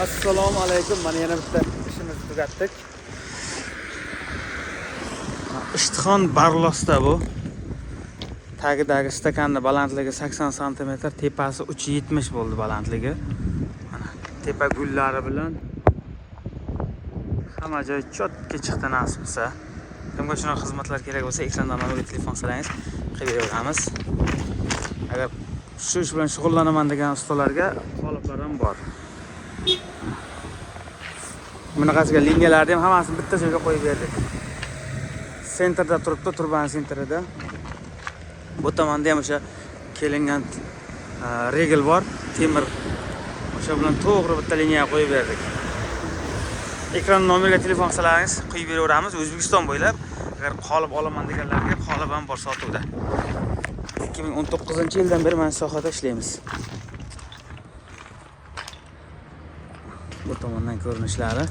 Assalomu alaykum. Mana yana bitta ishimizni tugatdik. Ishtixon barlosda bu. Tagidagi stakanni balandligi 80 sm, tepasi 370 bo'ldi balandligi. Mana tepa gullari bilan hamma joy chotga chiqdi nasib bo'lsa. Kimga shunaqa xizmatlar kerak bo'lsa, ekrandan nomerga telefon qilangiz, qilib beramiz. Agar shu ish bilan shug'ullanaman degan ustalarga qoliplar ham bor. Bunaqasiga liniyalarni ham hammasini bitta joyga qo'yib berdik. Sentrda turibdi, turban sentrida. Bu tomonda ham o'sha kelingan regel bor, temir. O'sha bilan to'g'ri bitta liniyaga qo'yib berdik. Ekran nomeriga telefon qilsangiz, qo'yib beraveramiz. O'zbekiston bo'ylab agar qolib olaman deganlarga qolib ham bor sotuvda. 2019-yildan beri mana sohada ishlaymiz. Bu tomondan ko'rinishlari.